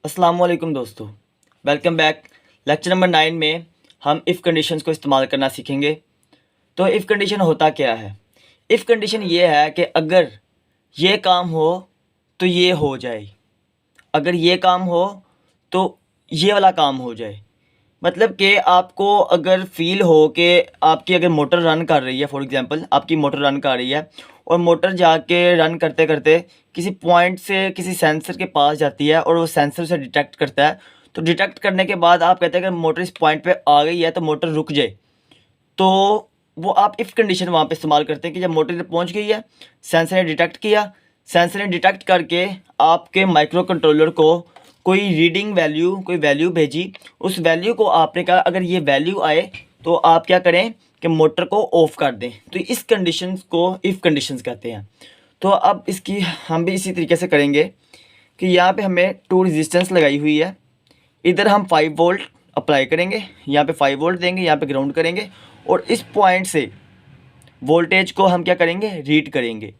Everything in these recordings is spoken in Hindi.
अस्सलाम वालेकुम दोस्तों, वेलकम बैक। लेक्चर नंबर 9 में हम इफ़ कंडीशंस को इस्तेमाल करना सीखेंगे। तो इफ़ कंडीशन होता क्या है? इफ़ कंडीशन ये है कि अगर ये काम हो तो ये हो जाए, अगर ये काम हो तो ये वाला काम हो जाए। मतलब कि आपको अगर फ़ील हो कि आपकी अगर मोटर रन कर रही है, फॉर एग्ज़ाम्पल आपकी मोटर रन कर रही है और मोटर जाके रन करते करते किसी पॉइंट से किसी सेंसर के पास जाती है और वो सेंसर से डिटेक्ट करता है। तो डिटेक्ट करने के बाद आप कहते हैं अगर मोटर इस पॉइंट पे आ गई है तो मोटर रुक जाए। तो वो आप इफ़ कंडीशन वहाँ पे इस्तेमाल करते हैं कि जब मोटर पहुँच गई है, सेंसर ने डिटेक्ट किया, सेंसर ने डिटेक्ट करके आपके माइक्रो कंट्रोलर को कोई रीडिंग वैल्यू, कोई वैल्यू भेजी। उस वैल्यू को आपने कहा अगर ये वैल्यू आए तो आप क्या करें कि मोटर को ऑफ़ कर दें। तो इस कंडीशंस को इफ़ कंडीशंस कहते हैं। तो अब इसकी हम भी इसी तरीके से करेंगे कि यहाँ पे हमें 2 रेजिस्टेंस लगाई हुई है। इधर हम 5 वोल्ट अप्लाई करेंगे, यहाँ पे 5 वोल्ट देंगे, यहाँ पे ग्राउंड करेंगे और इस पॉइंट से वोल्टेज को हम क्या करेंगे, रीड करेंगे।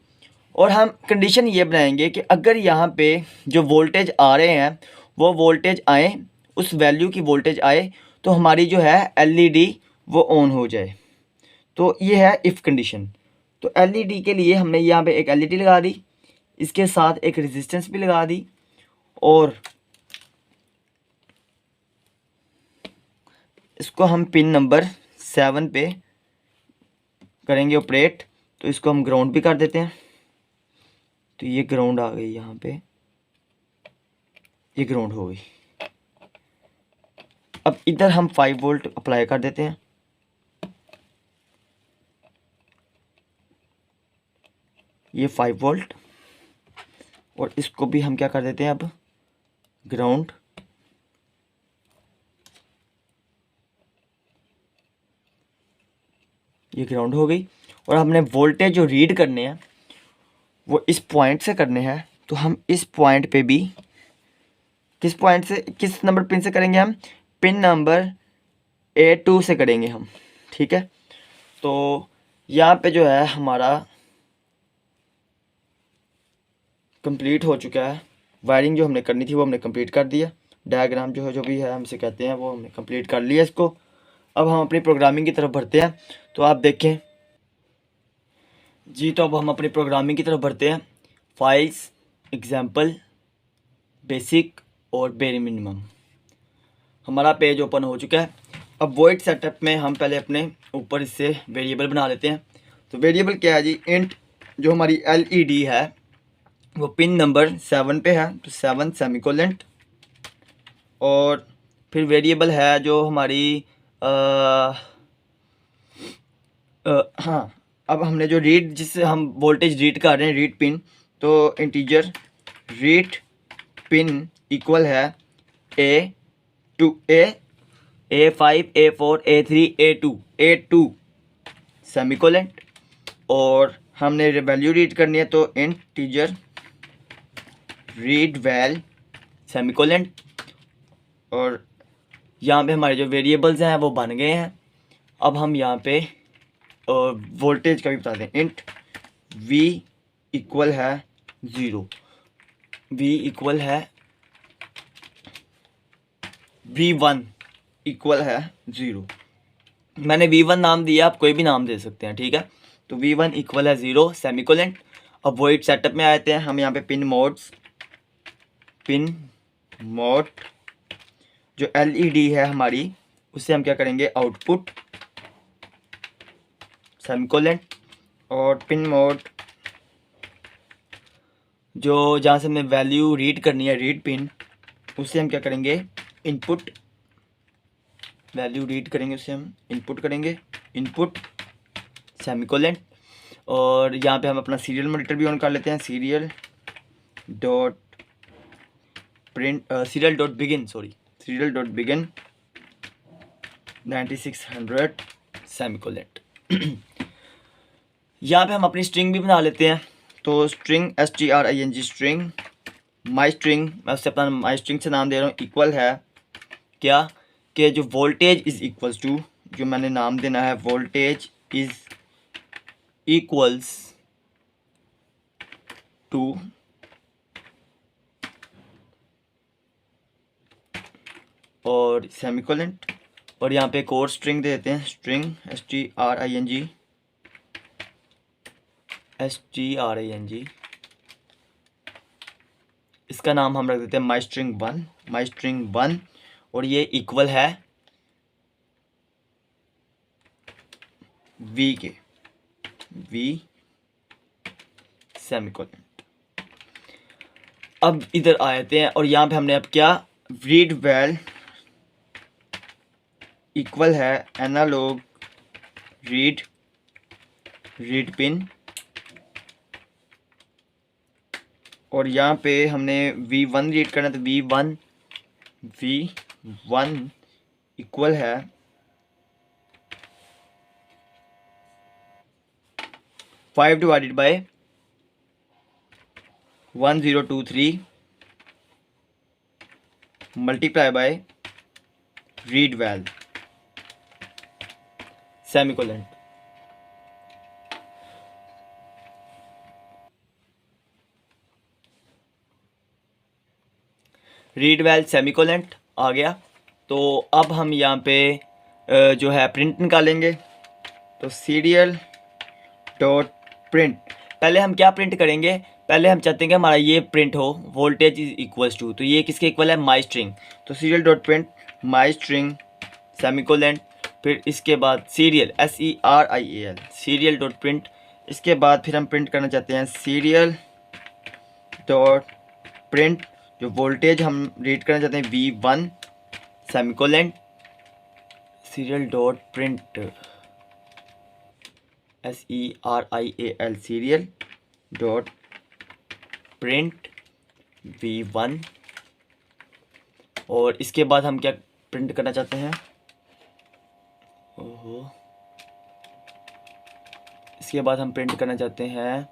और हम कंडीशन ये बनाएंगे कि अगर यहाँ पे जो वोल्टेज आ रहे हैं वो वोल्टेज आए, उस वैल्यू की वोल्टेज आए तो हमारी जो है एलईडी वो ऑन हो जाए। तो ये है इफ़ कंडीशन। तो एलईडी के लिए हमने यहाँ पे एक एलईडी लगा दी, इसके साथ एक रेजिस्टेंस भी लगा दी और इसको हम पिन नंबर 7 पे करेंगे ऑपरेट। तो इसको हम ग्राउंड भी कर देते हैं। तो ये ग्राउंड आ गई, यहाँ पे ये ग्राउंड हो गई। अब इधर हम 5 वोल्ट अप्लाई कर देते हैं। ये 5 वोल्ट और इसको भी हम क्या कर देते हैं अब, ग्राउंड। ये ग्राउंड हो गई और हमने वोल्टेज जो रीड करने हैं वो इस पॉइंट से करने हैं। तो हम इस पॉइंट पे भी किस पॉइंट से, किस नंबर पिन से करेंगे, हम पिन नंबर A2 से करेंगे हम, ठीक है। तो यहाँ पे जो है हमारा कंप्लीट हो चुका है। वायरिंग जो हमने करनी थी वो हमने कंप्लीट कर दिया। डायग्राम जो है, जो भी है हम इसे कहते हैं, वो हमने कंप्लीट कर लिया इसको। अब हम अपनी प्रोग्रामिंग की तरफ बढ़ते हैं। तो आप देखें जी, तो अब हम अपनी प्रोग्रामिंग की तरफ बढ़ते हैं। फाइल्स, एग्जाम्पल, बेसिक और बेरे मिनिमम, हमारा पेज ओपन हो चुका है। अब वॉइड सेटअप में हम पहले अपने ऊपर इससे वेरिएबल बना लेते हैं। तो वेरिएबल क्या है जी, इंट जो हमारी एलईडी है वो पिन नंबर 7 पे है, तो 7 सेमीकोलेंट। और फिर वेरिएबल है जो हमारी हाँ, अब हमने जो रीड, जिससे हम वोल्टेज रीड कर रहे हैं, रीड पिन, तो इंटीजर रीड पिन इक्वल है A2 A5 A4 A3 A2 सेमीकोलेंट। और हमने वैल्यू रीड करनी है तो इंटीजर रीड वैल सेमीकोलेंट। और यहाँ पे हमारे जो वेरिएबल्स हैं वो बन गए हैं। अब हम यहाँ पे वोल्टेज का भी बता दें, इंट V इक्वल है 0, V इक्वल है V1 इक्वल है 0। मैंने V1 नाम दिया, आप कोई भी नाम दे सकते हैं, ठीक है। तो V1 इक्वल है 0 सेमीकोलेंट। अब वॉइड सेटअप में आते हैं हम, यहाँ पे पिन मोड जो एलईडी है हमारी, उससे हम क्या करेंगे, आउटपुट सेमीकोलेंट। और पिन मोड जो जहाँ से हमें वैल्यू रीड करनी है, रीड पिन, उससे हम क्या करेंगे, इनपुट। वैल्यू रीड करेंगे उससे हम इनपुट करेंगे, इनपुट सेमीकोलेंट। और यहाँ पे हम अपना सीरियल मॉनिटर भी ऑन कर लेते हैं, सीरियल डॉट बिगिन 9600 सेमीकोलेंट। यहाँ पे हम अपनी स्ट्रिंग भी बना लेते हैं। तो स्ट्रिंग string स्ट्रिंग माई स्ट्रिंग, मैं उससे अपना माई स्ट्रिंग से नाम दे रहा हूँ, इक्वल है क्या, कि जो वोल्टेज इज़ इक्वल्स टू, जो मैंने नाम देना है वोल्टेज इज़ इक्वल्स टू और सेमीकोलन, और यहाँ पे एक और स्ट्रिंग दे देते हैं, स्ट्रिंग string, इसका नाम हम रख देते हैं माई स्ट्रिंग वन, और ये इक्वल है v के, v सेमीकोलन। अब इधर आते हैं और यहाँ पे हमने अब क्या, रीड वैल इक्वल है एनालॉग रीड पिन, और यहाँ पे हमने v1 रीड करना, तो v1 इक्वल है 5 divided by 1023 multiply by read val semicolon. Read val semicolon आ गया। तो अब हम यहाँ पे जो है प्रिंट निकालेंगे। तो सीरियल डॉट प्रिंट, पहले हम क्या प्रिंट करेंगे, पहले हम चाहते हैं कि हमारा ये प्रिंट हो वोल्टेज इज इक्वल्स टू, तो ये किसके इक्वल है, माई स्ट्रिंग। तो serial dot print my string semicolon, फिर इसके बाद serial SERIAL serial dot print, इसके बाद फिर हम प्रिंट करना चाहते हैं सीरियल डॉट प्रिंट, जो वोल्टेज हम रीड करना चाहते हैं V1 semicolon, serial dot print SERIAL serial dot print V1, और इसके बाद हम क्या प्रिंट करना चाहते हैं, इसके बाद हम प्रिंट करना चाहते हैं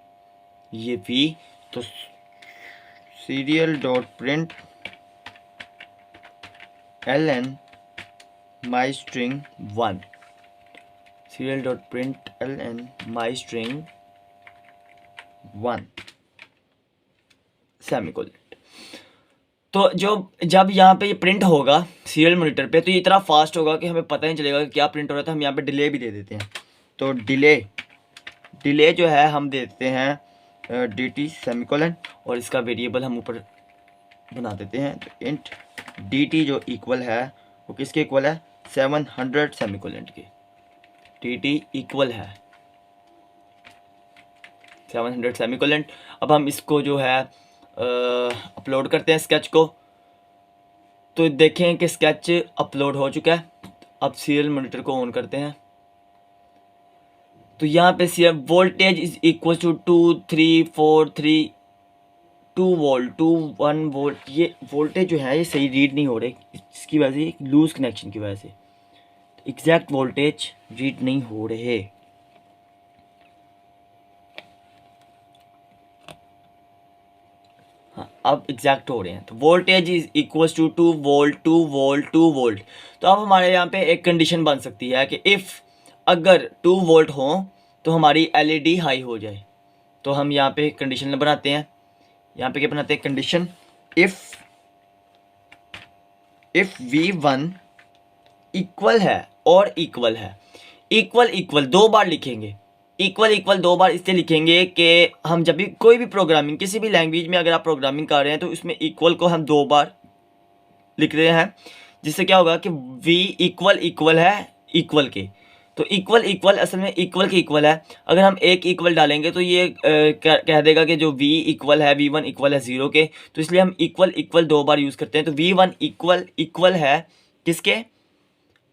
ये V, तो सीरियल डॉट प्रिंट LN माई string 1, serial dot print LN माई स्ट्रिंग 1 सेमीकोलन। तो जब यहाँ पे ये प्रिंट होगा सीरियल मॉनिटर पे, तो ये इतना फास्ट होगा कि हमें पता नहीं चलेगा कि क्या प्रिंट हो रहा था। हम यहाँ पे डिले भी दे देते हैं। तो डिले जो है हम देते हैं DT सेमीकोलन, और इसका वेरिएबल हम ऊपर बना देते हैं। तो इंट DT जो इक्वल है वो किसके इक्वल है, 700 सेमीकोलन के। DT इक्वल है 700 सेमीकोलन। अब हम इसको जो है अपलोड करते हैं स्केच को, तो देखें कि स्केच अपलोड हो चुका है। अब सीरियल मॉनिटर को ऑन करते हैं, तो यहाँ पे C voltage is equal to 2 volt 1 volt. ये वोल्टेज जो है ये सही रीड नहीं हो रहे, इसकी वजह से लूज कनेक्शन की वजह से एग्जैक्ट वोल्टेज रीड नहीं हो रहे। हाँ, अब एग्जैक्ट हो रहे हैं। तो voltage is equal to 2 volt. तो अब हमारे यहाँ पे एक कंडीशन बन सकती है कि इफ़ अगर 2 वोल्ट हो तो हमारी LED हाई हो जाए। तो हम यहाँ पे कंडीशन बनाते हैं, यहाँ पे क्या बनाते हैं, कंडीशन इफ़ V1 इक्वल है और इक्वल है, इक्वल 2 बार लिखेंगे। इक्वल 2 बार इससे लिखेंगे कि हम जब भी कोई भी प्रोग्रामिंग, किसी भी लैंग्वेज में अगर आप प्रोग्रामिंग कर रहे हैं तो उसमें इक्वल को हम 2 बार लिख रहे हैं, जिससे क्या होगा कि V इक्वल है इक्वल के। तो इक्वल असल में इक्वल के इक्वल है। अगर हम एक इक्वल डालेंगे तो ये कह देगा कि जो V इक्वल है V1 इक्वल है 0 के, तो इसलिए हम इक्वल 2 बार यूज़ करते हैं। तो V1 इक्वल है किसके,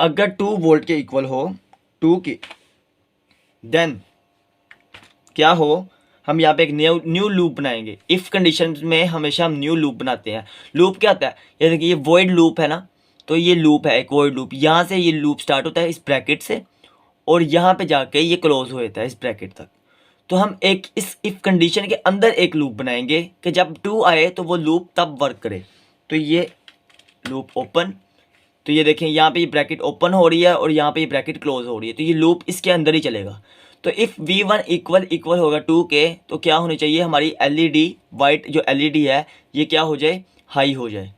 अगर 2 वोल्ट के इक्वल हो 2 के, देन क्या हो, हम यहाँ पे एक न्यू लूप बनाएंगे। इफ़ कंडीशन में हमेशा हम न्यू लूप बनाते हैं। लूप क्या होता है, ये देखिए ये वॉइड लूप है ना, तो ये लूप है एक वॉइड लूप। यहाँ से ये लूप स्टार्ट होता है इस ब्रैकेट से, और यहाँ पे जाके ये क्लोज हो जाता है इस ब्रैकेट तक। तो हम एक इस इफ़ कंडीशन के अंदर एक लूप बनाएंगे कि जब 2 आए तो वो लूप तब वर्क करे। तो ये लूप ओपन, तो ये देखें यहाँ पे ये ब्रैकेट ओपन हो रही है और यहाँ पे ये ब्रैकेट क्लोज हो रही है, तो ये लूप इसके अंदर ही चलेगा। तो इफ़ V1 इक्वल होगा 2 के, तो क्या होनी चाहिए, हमारी LED वाइट जो LED है ये क्या हो जाए, हाई हो जाए।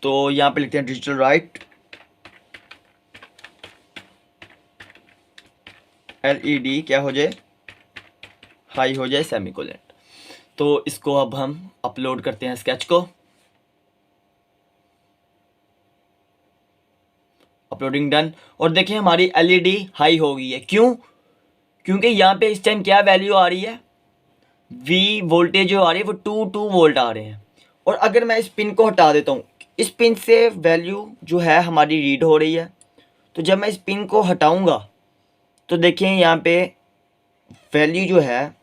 तो यहाँ पे लिखते हैं डिजिटल राइट LED क्या हो जाए, हाई हो जाए, सेमीकोलन। तो इसको अब हम अपलोड करते हैं स्केच को। Uploading done. और देखिए हमारी LED हाई हो गई है। क्यों? क्योंकि यहाँ पे इस टाइम क्या वैल्यू आ रही है, V वोल्टेज जो आ रही है वो 2 वोल्ट आ रहे हैं। और अगर मैं इस पिन को हटा देता हूँ, इस पिन से वैल्यू जो है हमारी रीड हो रही है। तो जब मैं इस पिन को हटाऊंगा तो देखिए यहाँ पे वैल्यू जो है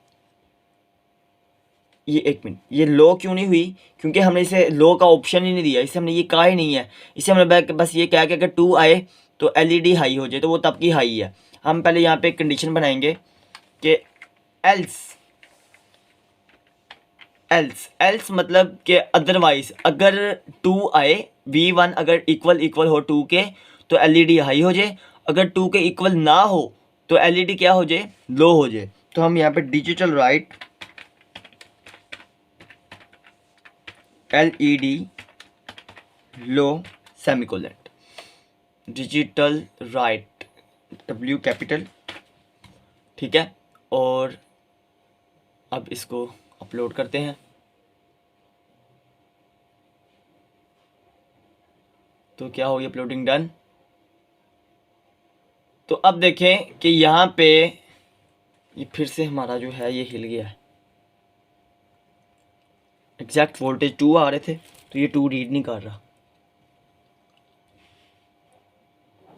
ये, एक मिनट, ये लो क्यों नहीं हुई? क्योंकि हमने इसे लो का ऑप्शन ही नहीं दिया, इसे हमने ये कहा ही नहीं है। इसे हमने बस ये कहा कि अगर 2 आए तो LED हाई हो जाए, तो वो तब की हाई है। हम पहले यहाँ पे कंडीशन बनाएंगे कि एल्स मतलब कि अदरवाइज अगर 2 आए, V1 अगर इक्वल हो 2 के तो LED हाई हो जाए, अगर 2 के इक्वल ना हो तो LED क्या हो जाए, लो हो जाए। तो हम यहाँ पे digital write LED low semicolon, digital write W capital, ठीक है। और अब इसको अपलोड करते हैं। तो क्या हो गया, अपलोडिंग डन। तो अब देखें कि यहाँ पे ये फिर से हमारा जो है ये हिल गया है। एग्जैक्ट वोल्टेज 2 आ रहे थे तो ये 2 रीड नहीं कर रहा।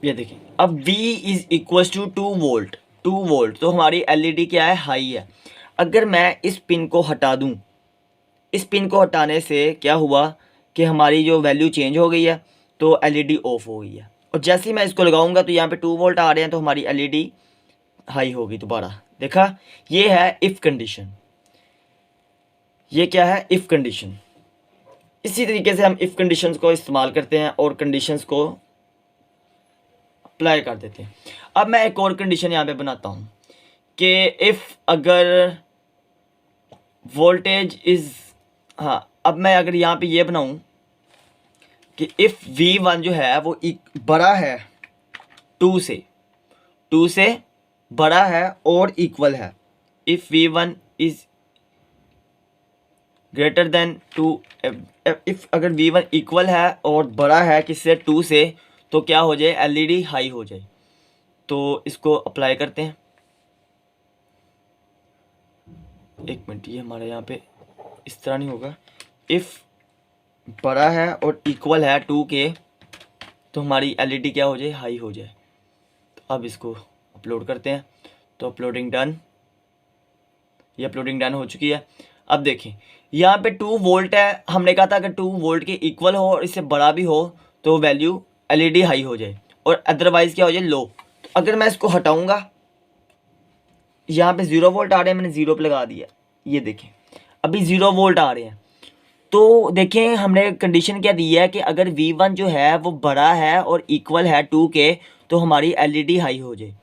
ये देखें अब V is equal to 2 volt, तो हमारी LED क्या है, हाई है। अगर मैं इस पिन को हटा दूं, इस पिन को हटाने से क्या हुआ कि हमारी जो वैल्यू चेंज हो गई है, तो LED ऑफ हो गई है। और जैसे ही मैं इसको लगाऊंगा तो यहाँ पे 2 वोल्ट आ रहे हैं, तो हमारी LED हाई होगी दोबारा। देखा, ये है इफ़ कंडीशन। ये क्या है, इफ़ कंडीशन। इसी तरीके से हम इफ़ कंडीशंस को इस्तेमाल करते हैं और कंडीशंस को अप्लाई कर देते हैं। अब मैं एक और कंडीशन यहाँ पे बनाता हूँ कि इफ़ अगर वोल्टेज इज़, हाँ, अब मैं अगर यहाँ पे ये बनाऊँ कि इफ़ V1 जो है वो बड़ा है 2 से, 2 से बड़ा है और इक्वल है। If V1 is greater than 2, if अगर V1 इक्वल है और बड़ा है किससे, 2 से, तो क्या हो जाए, LED हाई हो जाए। तो इसको अप्लाई करते हैं। एक मिनट, ये हमारे यहाँ पे इस तरह नहीं होगा। इफ़ बड़ा है और इक्वल है 2 के तो हमारी LED क्या हो जाए, हाई हो जाए। तो अब इसको अपलोड करते हैं। तो अपलोडिंग डन। ये अपलोडिंग डन हो चुकी है। अब देखें यहाँ पे 2 वोल्ट है, हमने कहा था अगर 2 वोल्ट के इक्वल हो और इससे बड़ा भी हो तो वैल्यू LED हाई हो जाए और अदरवाइज़ क्या हो जाए, लो। तो अगर मैं इसको हटाऊंगा, यहाँ पे 0 वोल्ट आ रहे हैं, मैंने 0 पे लगा दिया, ये देखें अभी 0 वोल्ट आ रहे हैं। तो देखें हमने कंडीशन क्या दी है कि अगर V1 जो है वो बड़ा है और इक्वल है 2 के तो हमारी LED हाई हो जाए।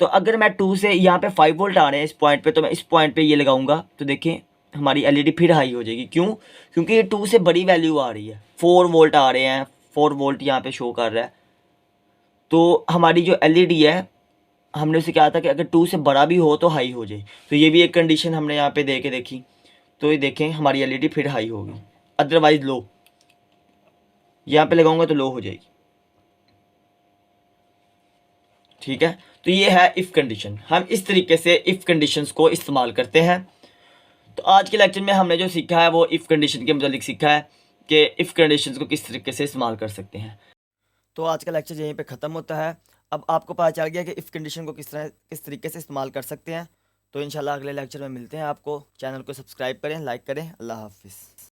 तो अगर मैं 2 से, यहाँ पे 5 वोल्ट आ रहे हैं इस पॉइंट पे, तो मैं इस पॉइंट पे ये लगाऊंगा तो देखें हमारी LED फिर हाई हो जाएगी। क्यों? क्योंकि ये 2 से बड़ी वैल्यू आ रही है, 4 वोल्ट आ रहे हैं, 4 वोल्ट यहाँ पे शो कर रहा है। तो हमारी जो LED है, हमने उसे कहा था कि अगर 2 से बड़ा भी हो तो हाई हो जाए। तो ये भी एक कंडीशन हमने यहाँ पे दे के देखी। तो ये देखें हमारी LED फिर हाई होगी, अदरवाइज लो। यहाँ पे लगाऊंगा तो लो हो जाएगी, ठीक है। तो ये है इफ़ कंडीशन। हम इस तरीके से इफ़ कंडीशंस को इस्तेमाल करते हैं। तो आज के लेक्चर में हमने जो सीखा है वो इफ़ कंडीशन के मुतालिक सीखा है कि इफ़ कंडीशंस को किस तरीके से इस्तेमाल कर सकते हैं। तो आज का लेक्चर यहीं पे ख़त्म होता है। अब आपको पता चल गया कि इफ़ कंडीशन को किस तरीके से इस्तेमाल कर सकते हैं। तो इंशाल्लाह अगले लेक्चर में मिलते हैं। आपको चैनल को सब्सक्राइब करें, लाइक करें। अल्लाह हाफिज़।